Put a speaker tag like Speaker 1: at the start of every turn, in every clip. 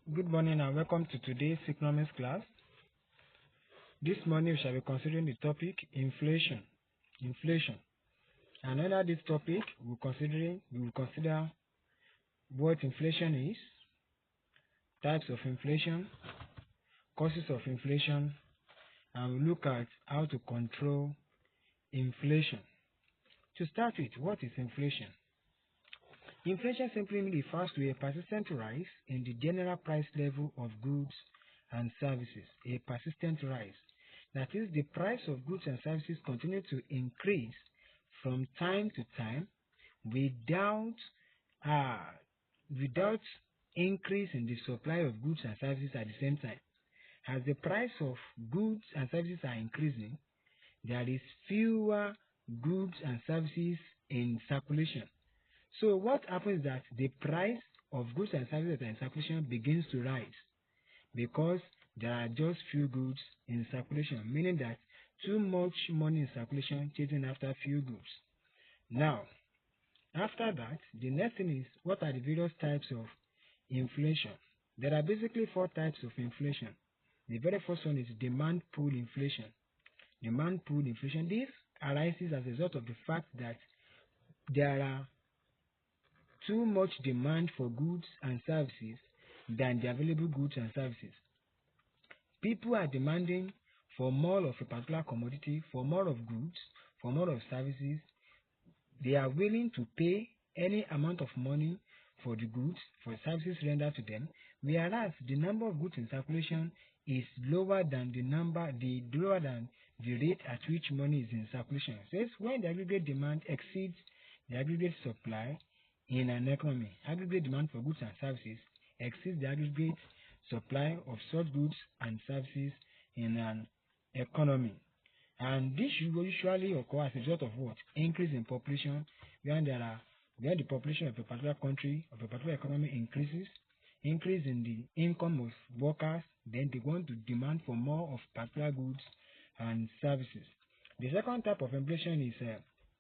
Speaker 1: Good morning and welcome to today's economics class. This morning we shall be considering the topic inflation. And under this topic we will consider what inflation is, types of inflation, causes of inflation, and we'll look at how to control inflation. To start with, what is inflation? Inflation simply refers to a persistent rise in the general price level of goods and services. A persistent rise. That is, the price of goods and services continue to increase from time to time without increase in the supply of goods and services at the same time. As the price of goods and services are increasing, there is fewer goods and services in circulation. So what happens is that the price of goods and services that are in circulation begins to rise because there are just few goods in circulation, meaning that too much money in circulation chasing after few goods. Now, after that, the next thing is, what are the various types of inflation? There are basically 4 types of inflation. The very first one is demand pull inflation. Demand pull inflation. This arises as a result of the fact that there are too much demand for goods and services than the available goods and services. People are demanding for more of a particular commodity, for more of goods, for more of services. They are willing to pay any amount of money for the goods, for services rendered to them, whereas the number of goods in circulation is lower than the rate at which money is in circulation. So it's when the aggregate demand exceeds the aggregate supply in an economy. Aggregate demand for goods and services exceeds the aggregate supply of such goods and services in an economy. And this usually occurs as a result of what? Increase in population. When the population of a particular country, of a particular economy increases, increase in the income of workers, then they want to demand for more of particular goods and services. The second type of inflation is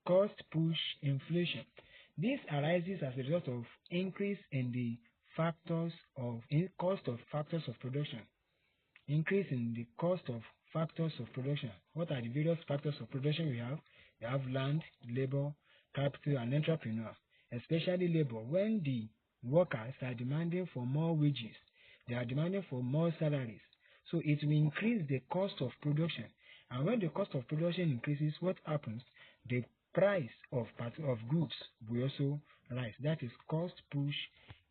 Speaker 1: cost push inflation. This arises as a result of increase in the cost of factors of production. Increase in the cost of factors of production. What are the various factors of production we have? We have land, labor, capital, and entrepreneur. Especially labor. When the workers are demanding for more wages, they are demanding for more salaries. So it will increase the cost of production. And when the cost of production increases, what happens? The price of goods will also rise. That is cost push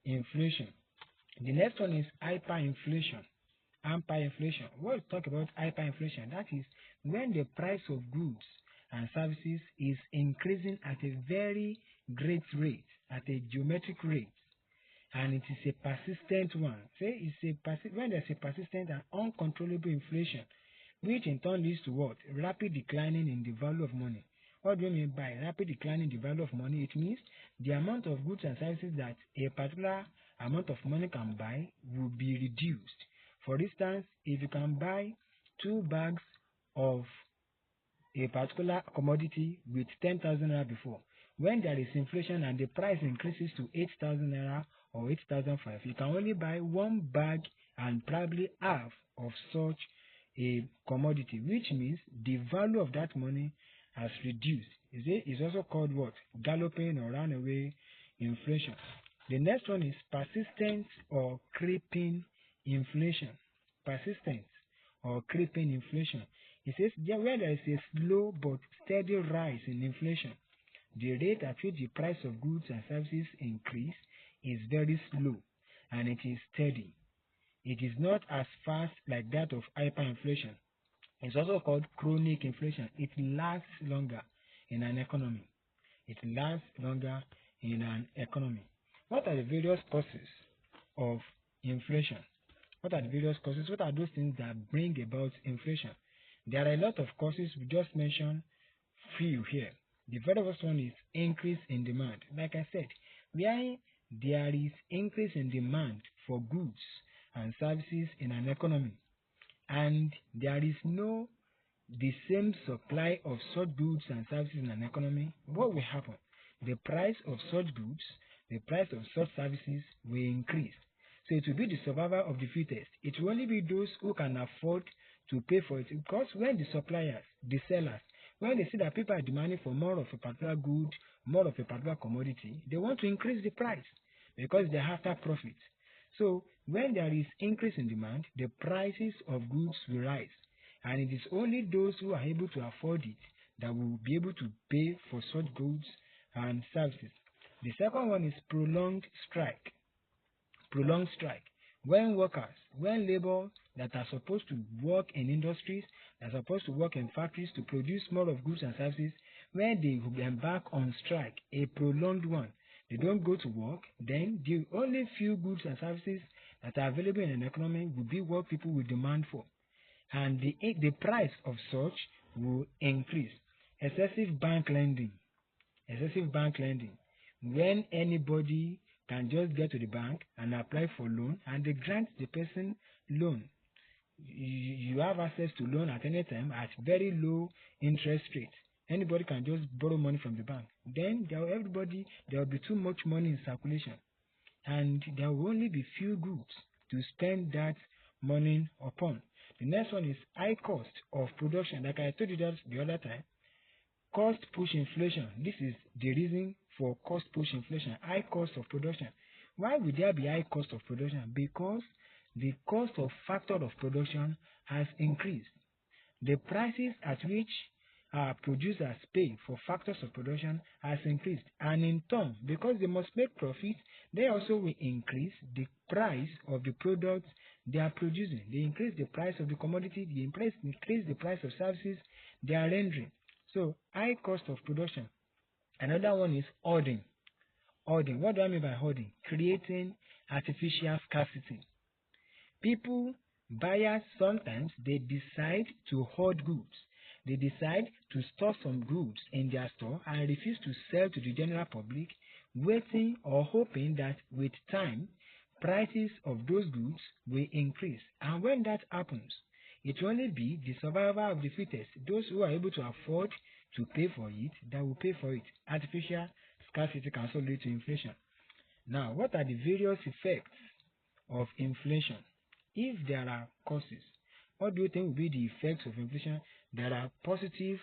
Speaker 1: inflation. The next one is hyperinflation. Hyperinflation. When we talk about hyperinflation, that is when the price of goods and services is increasing at a very great rate, at a geometric rate, and it is a persistent one. When there's a persistent and uncontrollable inflation, which in turn leads to what? Rapid declining in the value of money. What do you mean by rapid decline in the value of money? It means the amount of goods and services that a particular amount of money can buy will be reduced. For instance, if you can buy 2 bags of a particular commodity with 10,000 naira before, when there is inflation and the price increases to 8,000 naira or 8,005, you can only buy 1 bag and probably half of such a commodity, which means the value of that money has reduced. It's also called what? Galloping or runaway inflation. The next one is persistent or creeping inflation. Persistent or creeping inflation. It says where there is a slow but steady rise in inflation, the rate at which the price of goods and services increase is very slow and it is steady. It is not as fast like that of hyperinflation. It's also called chronic inflation. It lasts longer in an economy. What are the various causes of inflation? What are those things that bring about inflation? There are a lot of causes. We just mentioned few here. The very first one is increase in demand. Like I said, where there is increase in demand for goods and services in an economy, and there is no the same supply of such goods and services in an economy, what will happen? The price of such goods, the price of such services will increase. So it will be the survival of the fittest. It will only be those who can afford to pay for it. Because when the suppliers, the sellers, when they see that people are demanding for more of a particular good, more of a particular commodity, they want to increase the price because they have that profit. So when there is increase in demand, the prices of goods will rise. And it is only those who are able to afford it that will be able to pay for such goods and services. The second one is prolonged strike. Prolonged strike. When labor that are supposed to work in industries, that are supposed to work in factories to produce more of goods and services, when they embark on strike, a prolonged one, they don't go to work, then the only few goods and services that are available in an economy will be what people will demand for. And the price of such will increase. Excessive bank lending. When anybody can just get to the bank and apply for loan and they grant the person loan. You have access to loan at any time at very low interest rate. Anybody can just borrow money from the bank. Then there will be too much money in circulation. And there will only be few goods to spend that money upon. The next one is high cost of production. Like I told you that the other time, cost push inflation. This is the reason for cost push inflation, high cost of production. Why would there be high cost of production? Because the cost of factor of production has increased. The prices at which producers pay for factors of production has increased. And in turn, because they must make profit, they also will increase the price of the products they are producing. They increase the price of the commodity, they increase the price of services they are rendering. So, high cost of production. Another one is hoarding. Hoarding. What do I mean by hoarding? Creating artificial scarcity. Buyers, sometimes they decide to hoard goods. They decide to store some goods in their store and refuse to sell to the general public, waiting or hoping that with time, prices of those goods will increase. And when that happens, it will only be the survivor of the fittest, those who are able to afford to pay for it, that will pay for it. Artificial scarcity can also lead to inflation. Now, what are the various effects of inflation? If there are causes, what do you think will be the effects of inflation? There are positive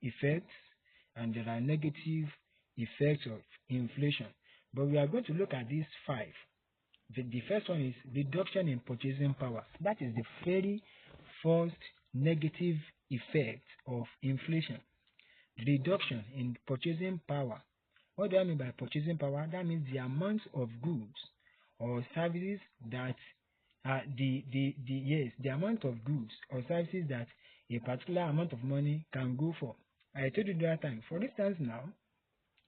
Speaker 1: effects and there are negative effects of inflation. But we are going to look at these 5. The first one is reduction in purchasing power. That is the very first negative effect of inflation. Reduction in purchasing power. What do I mean by purchasing power? That means the amount of goods or services that the amount of goods or services that a particular amount of money can go for. I told you the other time. For instance, now,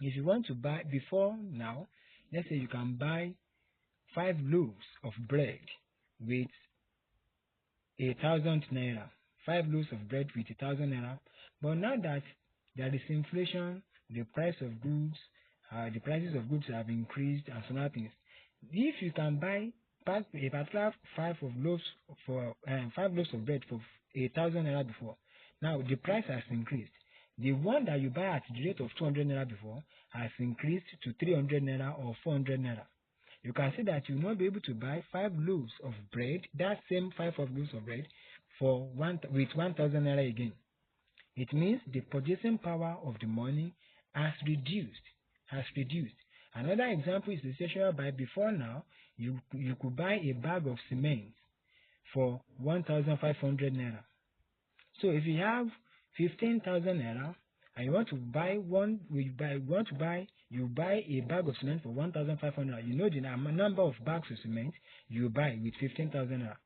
Speaker 1: if you want to buy, before now, let's say you can buy 5 loaves of bread with 1,000 naira. 5 loaves of bread with 1,000 naira. But now that there is inflation, the price of goods, the prices of goods have increased and so on things. If you can buy a particular 5 loaves of bread for 1,000 naira before, now the price has increased. The one that you buy at the rate of 200 naira before has increased to 300 naira or 400 naira. You can see that you will not be able to buy 5 loaves of bread, that same 5 loaves of bread, with 1,000 naira again. It means the purchasing power of the money has reduced. Another example is the situation whereby before now, you could buy a bag of cement for 1,500 naira. So if you have 15,000 naira and you want to buy you buy a bag of cement for 1,500. You know the number of bags of cement you buy with 15,000 naira.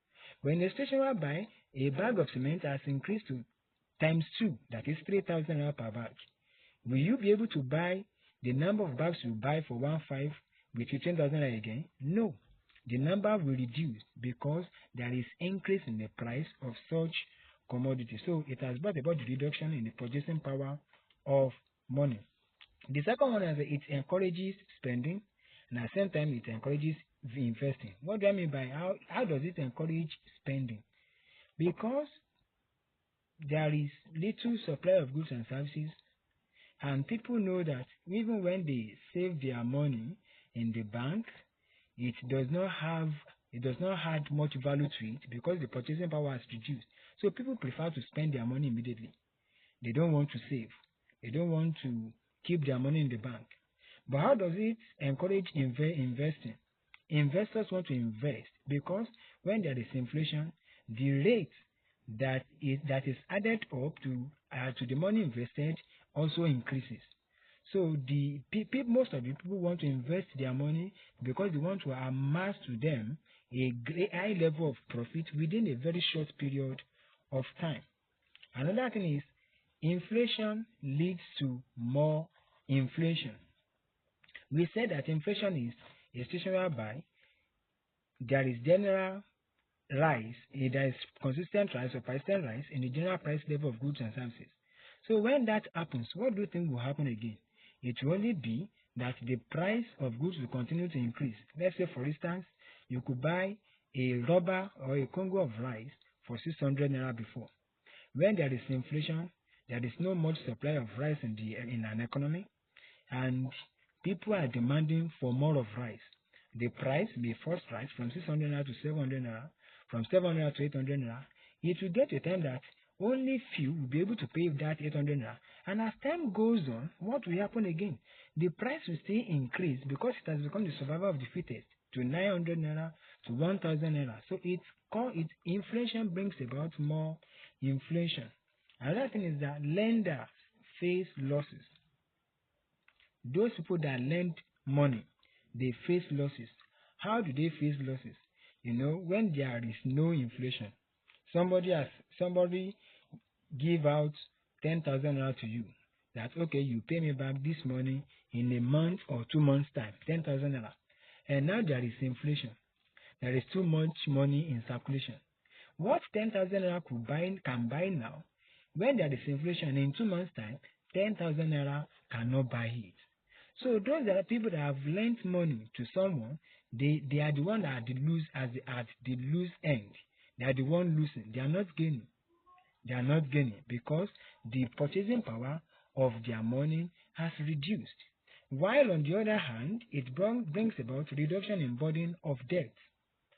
Speaker 1: But in the situation whereby a bag of cement has increased to times 2, that is 3,000 naira per bag, will you be able to buy the number of bags you buy for 1,500 with 15,000 naira again? No. The number will reduce because there is increase in the price of such commodity. So it has brought about the reduction in the purchasing power of money. The second one is that it encourages spending, and at the same time it encourages investing. What do I mean by how does it encourage spending? Because there is little supply of goods and services, and people know that even when they save their money in the bank, it does not have It does not add much value to it because the purchasing power has reduced. So people prefer to spend their money immediately. They don't want to save. They don't want to keep their money in the bank. But how does it encourage investing? Investors want to invest because when there is inflation, the rate that is added up to the money invested also increases. So most of the people want to invest their money because they want to amass to them a high level of profit within a very short period of time. Another thing is inflation leads to more inflation. We said that inflation is a situation whereby there is general rise, there is consistent rise or persistent rise in the general price level of goods and services. So when that happens, what do you think will happen again? It will only be that the price of goods will continue to increase. Let's say, for instance, you could buy a rubber or a Congo of rice for 600 naira before. When there is inflation, there is no much supply of rice in an economy, and people are demanding for more of rice. The price may first rise from 600 naira to 700 naira, from 700 naira to 800 naira. It will get to a time that only few will be able to pay that 800 naira. And as time goes on, what will happen again? The price will still increase because it has become the survival of the fittest to 900 naira to 1000 naira. So inflation brings about more inflation. Another thing is that lenders face losses. Those people that lend money, they face losses. How do they face losses? When there is no inflation, somebody give out 10,000 naira to you. That okay, you pay me back this money in a month or 2 months time, 10,000 naira. And now there is inflation. There is too much money in circulation. What 10,000 naira can buy now, when there is inflation in 2 months time, 10,000 naira cannot buy it. So those are people that have lent money to someone. They are the one that are at the loose end. They are the one losing. They are not gaining. They are not gaining because the purchasing power of their money has reduced. While on the other hand, it brings about reduction in burden of debt.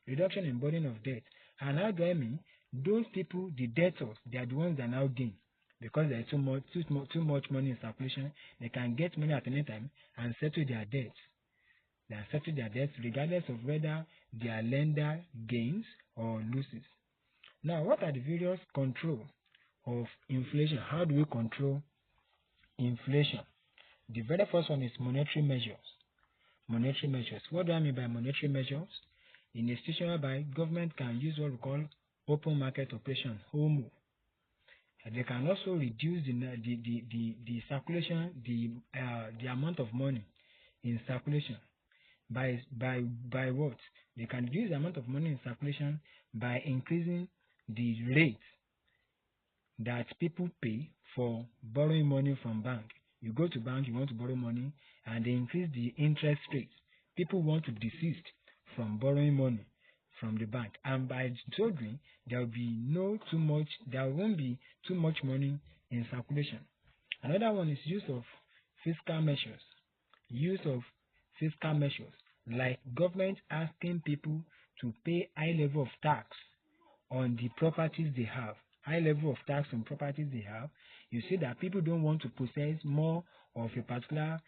Speaker 1: Reduction in burden of debt. And how do I mean? Those people, the debtors, they are the ones that now gain. Because there is too much money in circulation, they can get money at any time and settle their debts. They can settle their debts regardless of whether their lender gains or loses. Now, what are the various control of inflation? How do we control inflation? The very first one is monetary measures. Monetary measures. What do I mean by monetary measures? In a situation whereby government can use what we call open market operation, OMO. They can also reduce the circulation, the amount of money in circulation by what? They can reduce the amount of money in circulation by increasing the rate that people pay for borrowing money from bank. You go to bank, you want to borrow money, and they increase the interest rate. People want to desist from borrowing money from the bank, and by so doing, there won't be too much money in circulation. Another one is use of fiscal measures. Use of fiscal measures, like government asking people to pay high level of tax on the properties they have. High level of tax on properties they have. You see that people don't want to possess more of a particular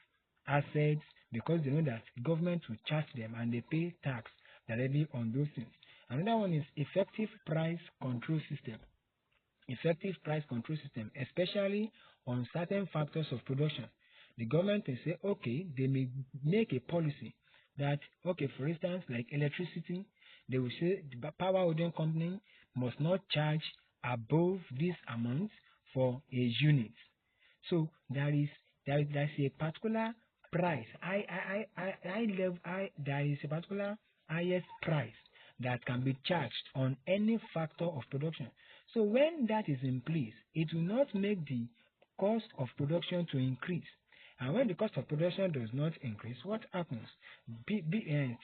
Speaker 1: assets because they know that government will charge them and they pay tax directly on those things. Another one is effective price control system. Effective price control system, especially on certain factors of production. The government will say, okay, they may make a policy that, okay, for instance, like electricity, they will say the power holding company must not charge above this amount for a unit. So there is a particular price. There is a particular highest price that can be charged on any factor of production. So when that is in place, it will not make the cost of production to increase. And when the cost of production does not increase, what happens?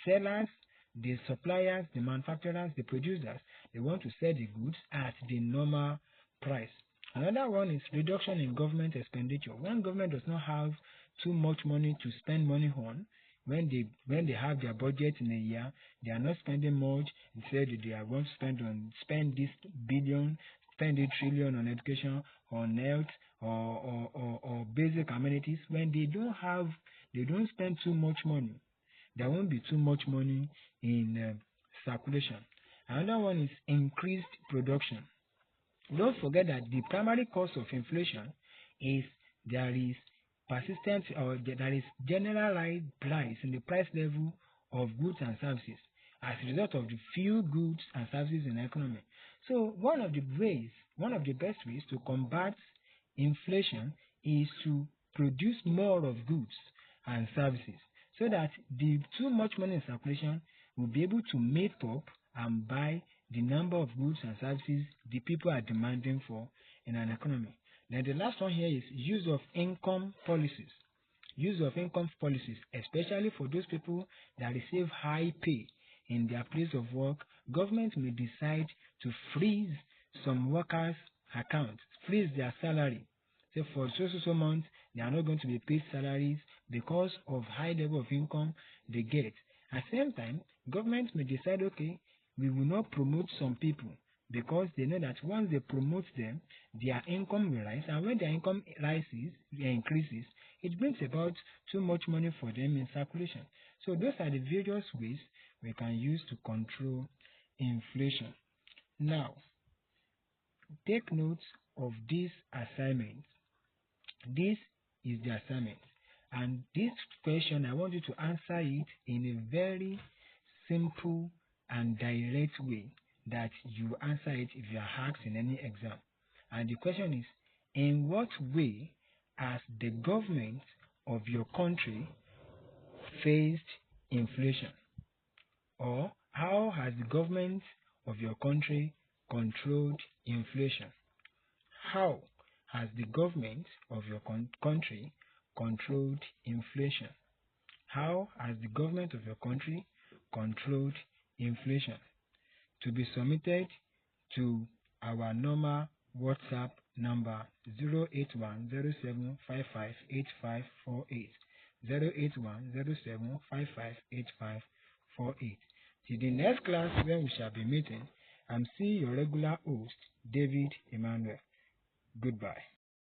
Speaker 1: Sellers, the suppliers, the manufacturers, the producers, they want to sell the goods at the normal price. Another one is reduction in government expenditure. When government does not have too much money to spend money on, when they have their budget in a year, they are not spending much. They say that they are going to spend this billion, spend a trillion on education, on health, or basic amenities. When they don't spend too much money. There won't be too much money in circulation. Another one is increased production. Don't forget that the primary cause of inflation is there is persistent or there is generalized rise in the price level of goods and services as a result of the few goods and services in the economy. So one of the best ways to combat inflation is to produce more of goods and services so that the too much money in circulation will be able to make up and buy the number of goods and services the people are demanding for in an economy. Then the last one here is use of income policies. Use of income policies, especially for those people that receive high pay in their place of work. Government may decide to freeze some workers' accounts, freeze their salary. So for so months, they are not going to be paid salaries because of high level of income they get. At the same time, government may decide, okay, we will not promote some people because they know that once they promote them, their income will rise, and when their income increases, it brings about too much money for them in circulation. So those are the various ways we can use to control inflation. Now, take note of this assignment. This is the assignment, and this question I want you to answer it in a very simple and direct way that you answer it if you are asked in any exam. And the question is, in what way has the government of your country faced inflation? Or how has the government of your country controlled inflation? How has the government of your country controlled inflation? How has the government of your country controlled inflation? To be submitted to our normal WhatsApp number 08107558548, 08107558548. Till the next class when we shall be meeting, I'm still your regular host, David-Emmanuel. Goodbye.